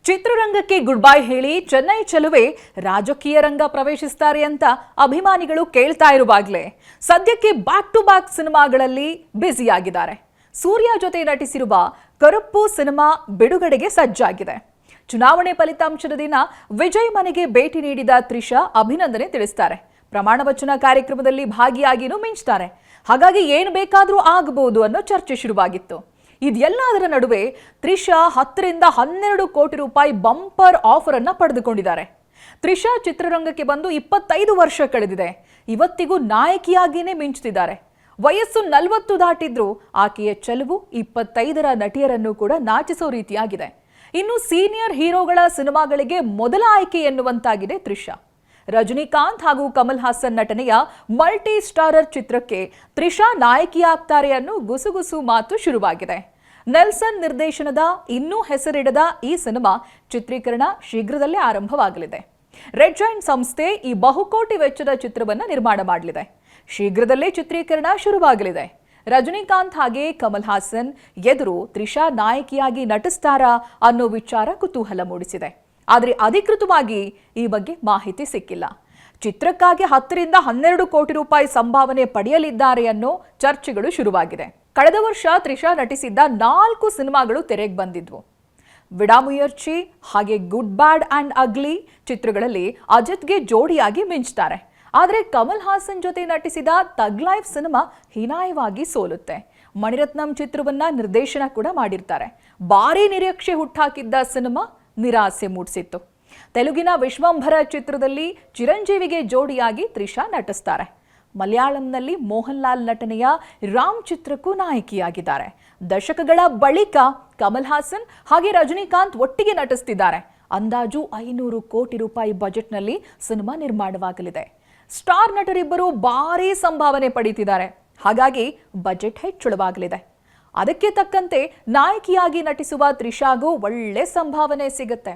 ಚಿತ್ರರಂಗಕ್ಕೆ good bye ಹೇಳಿ ಚೆನ್ನೈ ಚೆಲುವೆ ರಾಜಕೀಯ ರಂಗ ಪ್ರವೇಶಿಸುತ್ತಾರೆ ಅಂತ ಅಭಿಮಾನಿಗಳು ಕೇಳ್ತಾ ಇರುವಾಗಲೇ ಸದ್ಯಕ್ಕೆ ಬ್ಯಾಕ್ ಟು ಬ್ಯಾಕ್ ಸಿನಿಮಾಗಳಲ್ಲಿ ಬ್ಯುಸಿಯಾಗಿದ್ದಾರೆ. ಸೂರ್ಯ ಜೊತೆ ನಟಿಸಿರುವ ಕರುಪ್ಪು ಸಿನಿಮಾ ಬಿಡುಗಡೆಗೆ ಸಜ್ಜಾಗಿದೆ. ಚುನಾವಣೆ ಫಲಿತಾಂಶದ ದಿನ ವಿಜಯ್ ಮನೆಗೆ ಭೇಟಿ ನೀಡಿದ ತ್ರಿಷಾ ಅಭಿನಂದನೆ ತಿಳಿಸುತ್ತಾರೆ. ಪ್ರಮಾಣ ವಚನ ಕಾರ್ಯಕ್ರಮದಲ್ಲಿ ಭಾಗಿಯಾಗಿನೂ ಮಿಂಚ್ತಾರೆ. ಹಾಗಾಗಿ ಏನು ಬೇಕಾದರೂ ಆಗಬಹುದು ಅನ್ನೋ ಚರ್ಚೆ ಶುರುವಾಗಿತ್ತು. ಇದೆಲ್ಲದರ ನಡುವೆ ತ್ರಿಷಾ 10 ರಿಂದ 12 ಕೋಟಿ ರೂಪಾಯಿ ಬಂಪರ್ ಆಫರ್ ಅನ್ನು ಪಡೆದುಕೊಂಡಿದ್ದಾರೆ. ತ್ರಿಷಾ ಚಿತ್ರರಂಗಕ್ಕೆ ಬಂದು 25 ವರ್ಷ ಕಳೆದಿದೆ. ಇವತ್ತಿಗೂ ನಾಯಕಿಯಾಗಿಯೇ ಮಿಂಚುತ್ತಿದ್ದಾರೆ. ವಯಸ್ಸು 40 ದಾಟಿದ್ರೂ ಆಕೆಯ ಚೆಲುವು 25ರ ನಟಿಯರನ್ನು ಕೂಡ ನಾಚಿಸೋ ರೀತಿಯಾಗಿದೆ. ಇನ್ನು ಸೀನಿಯರ್ ಹೀರೋಗಳ ಸಿನಿಮಾಗಳಿಗೆ ಮೊದಲ ಆಯ್ಕೆ ಎನ್ನುವಂತಾಗಿದೆ ತ್ರಿಷಾ. ರಜನಿಕಾಂತ್ ಹಾಗೂ ಕಮಲ್ ಹಾಸನ್ ನಟನೆಯ ಮಲ್ಟಿ ಸ್ಟಾರರ್ ಚಿತ್ರಕ್ಕೆ ತ್ರಿಷಾ ನಾಯಕಿಯಾಗ್ತಾರೆ ಅನ್ನೋ ಗುಸುಗುಸು ಮಾತು ಶುರುವಾಗಿದೆ. ನೆಲ್ಸನ್ ನಿರ್ದೇಶನದ ಇನ್ನೂ ಹೆಸರಿಡದ ಈ ಸಿನಿಮಾ ಚಿತ್ರೀಕರಣ ಶೀಘ್ರದಲ್ಲೇ ಆರಂಭವಾಗಲಿದೆ. ರೆಡ್ ಜೈಂಟ್ ಸಂಸ್ಥೆ ಈ ಬಹುಕೋಟಿ ವೆಚ್ಚದ ಚಿತ್ರವನ್ನು ನಿರ್ಮಾಣ ಮಾಡಲಿದೆ. ಶೀಘ್ರದಲ್ಲೇ ಚಿತ್ರೀಕರಣ ಶುರುವಾಗಲಿದೆ. ರಜನಿಕಾಂತ್ ಹಾಗೆ ಕಮಲ್ ಹಾಸನ್ ಎದುರು ತ್ರಿಷಾ ನಾಯಕಿಯಾಗಿ ನಟಿಸ್ತಾರಾ ಅನ್ನೋ ವಿಚಾರ ಕುತೂಹಲ ಮೂಡಿಸಿದೆ. ಆದರೆ ಅಧಿಕೃತವಾಗಿ ಈ ಬಗ್ಗೆ ಮಾಹಿತಿ ಸಿಕ್ಕಿಲ್ಲ. ಚಿತ್ರಕ್ಕಾಗಿ 10 ರಿಂದ 12 ಕೋಟಿ ರೂಪಾಯಿ ಸಂಭಾವನೆ ಪಡೆಯಲಿದ್ದಾರೆ ಅನ್ನೋ ಚರ್ಚೆಗಳು ಶುರುವಾಗಿದೆ. ಕಳೆದ ವರ್ಷ ತ್ರಿಷಾ ನಟಿಸಿದ್ದ 4 ಸಿನಿಮಾಗಳು ತೆರೆಗೆ ಬಂದಿದ್ವು. ವಿಡಾಮುಯರ್ಚಿ ಹಾಗೆ ಗುಡ್ ಬ್ಯಾಡ್ ಅಂಡ್ ಅಗ್ಲಿ ಚಿತ್ರಗಳಲ್ಲಿ ಅಜಿತ್ಗೆ ಜೋಡಿಯಾಗಿ ಮಿಂಚ್ತಾರೆ. ಆದರೆ ಕಮಲ್ ಹಾಸನ್ ಜೊತೆ ನಟಿಸಿದ ತಗ್ ಲೈಫ್ ಸಿನಿಮಾ ಹೀನಾಯವಾಗಿ ಸೋಲುತ್ತೆ. ಮಣಿರತ್ನಂ ಚಿತ್ರವನ್ನ ನಿರ್ದೇಶನ ಕೂಡ ಮಾಡಿರ್ತಾರೆ. ಭಾರೀ ನಿರೀಕ್ಷೆ ಹುಟ್ಟಾಕಿದ್ದ ಸಿನಿಮಾ ನಿರಾಸೆ ಮೂಡಿಸಿತ್ತು. ತೆಲುಗಿನ ವಿಶ್ವಂಭರ ಚಿತ್ರದಲ್ಲಿ ಚಿರಂಜೀವಿಗೆ ಜೋಡಿಯಾಗಿ ತ್ರಿಷಾ ನಟಿಸ್ತಾರೆ. ಮಲಯಾಳಂನಲ್ಲಿ ಮೋಹನ್ ಲಾಲ್ ನಟನೆಯ ರಾಮ್ ಚಿತ್ರಕ್ಕೂ ನಾಯಕಿಯಾಗಿದ್ದಾರೆ. ದಶಕಗಳ ಬಳಿಕ ಕಮಲ್ ಹಾಸನ್ ಹಾಗೆ ರಜನಿಕಾಂತ್ ಒಟ್ಟಿಗೆ ನಟಿಸ್ತಿದ್ದಾರೆ. ಅಂದಾಜು 500 ಕೋಟಿ ರೂಪಾಯಿ ಬಜೆಟ್ನಲ್ಲಿ ಸಿನಿಮಾ ನಿರ್ಮಾಣವಾಗಲಿದೆ. ಸ್ಟಾರ್ ನಟರಿಬ್ಬರು ಭಾರೀ ಸಂಭಾವನೆ ಪಡೆಯುತ್ತಿದ್ದಾರೆ. ಹಾಗಾಗಿ ಬಜೆಟ್ ಹೆಚ್ಚಳವಾಗಲಿದೆ. ಅದಕ್ಕೆ ತಕ್ಕಂತೆ ನಾಯಕಿಯಾಗಿ ನಟಿಸುವ ತ್ರಿಷಾಗೂ ಒಳ್ಳೆ ಸಂಭಾವನೆ ಸಿಗುತ್ತೆ.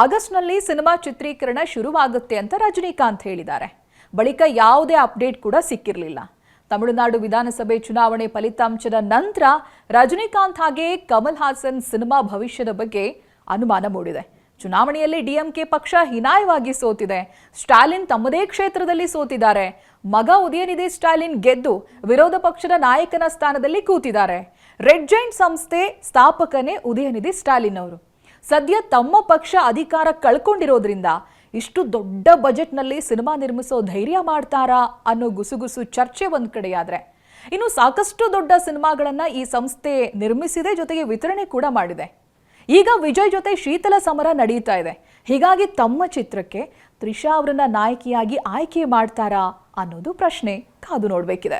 ಆಗಸ್ಟ್ನಲ್ಲಿ ಸಿನಿಮಾ ಚಿತ್ರೀಕರಣ ಶುರುವಾಗುತ್ತೆ ಅಂತ ರಜನಿಕಾಂತ್ ಹೇಳಿದ್ದಾರೆ. ಬಳಿಕ ಯಾವುದೇ ಅಪ್ಡೇಟ್ ಕೂಡ ಸಿಕ್ಕಿರಲಿಲ್ಲ. ತಮಿಳುನಾಡು ವಿಧಾನಸಭೆ ಚುನಾವಣೆ ಫಲಿತಾಂಶದ ನಂತರ ರಜನಿಕಾಂತ್ ಹಾಗೆ ಕಮಲ್ ಹಾಸನ್ ಸಿನಿಮಾ ಭವಿಷ್ಯದ ಬಗ್ಗೆ ಅನುಮಾನ ಮೂಡಿದೆ. ಚುನಾವಣೆಯಲ್ಲಿ ಡಿಎಂಕೆ ಪಕ್ಷ ಹೀನಾಯವಾಗಿ ಸೋತಿದೆ. ಸ್ಟಾಲಿನ್ ತಮ್ಮದೇ ಕ್ಷೇತ್ರದಲ್ಲಿ ಸೋತಿದ್ದಾರೆ. ಮಗ ಉದಯನಿಧಿ ಸ್ಟಾಲಿನ್ ಗೆದ್ದು ವಿರೋಧ ಪಕ್ಷದ ನಾಯಕನ ಸ್ಥಾನದಲ್ಲಿ ಕೂತಿದ್ದಾರೆ. ರೆಡ್ ಜೈಂಟ್ ಸಂಸ್ಥೆ ಸ್ಥಾಪಕನೇ ಉದಯನಿಧಿ ಸ್ಟಾಲಿನ್ ಅವರು. ಸದ್ಯ ತಮ್ಮ ಪಕ್ಷ ಅಧಿಕಾರ ಕಳ್ಕೊಂಡಿರೋದ್ರಿಂದ ಇಷ್ಟು ದೊಡ್ಡ ಬಜೆಟ್ನಲ್ಲಿ ಸಿನಿಮಾ ನಿರ್ಮಿಸೋ ಧೈರ್ಯ ಮಾಡ್ತಾರಾ ಅನ್ನೋ ಗುಸುಗುಸು ಚರ್ಚೆ ಒಂದ್ ಕಡೆಯಾದ್ರೆ, ಇನ್ನು ಸಾಕಷ್ಟು ದೊಡ್ಡ ಸಿನಿಮಾಗಳನ್ನ ಈ ಸಂಸ್ಥೆ ನಿರ್ಮಿಸಿದೆ, ಜೊತೆಗೆ ವಿತರಣೆ ಕೂಡ ಮಾಡಿದೆ. ಈಗ ವಿಜಯ್ ಜೊತೆ ಶೀತಲ ಸಮರ ನಡೀತಾ ಇದೆ. ಹೀಗಾಗಿ ತಮ್ಮ ಚಿತ್ರಕ್ಕೆ ತ್ರಿಷಾ ಅವರನ್ನ ನಾಯಕಿಯಾಗಿ ಆಯ್ಕೆ ಮಾಡ್ತಾರಾ ಅನ್ನೋದು ಪ್ರಶ್ನೆ. ಕಾದು ನೋಡಬೇಕಿದೆ.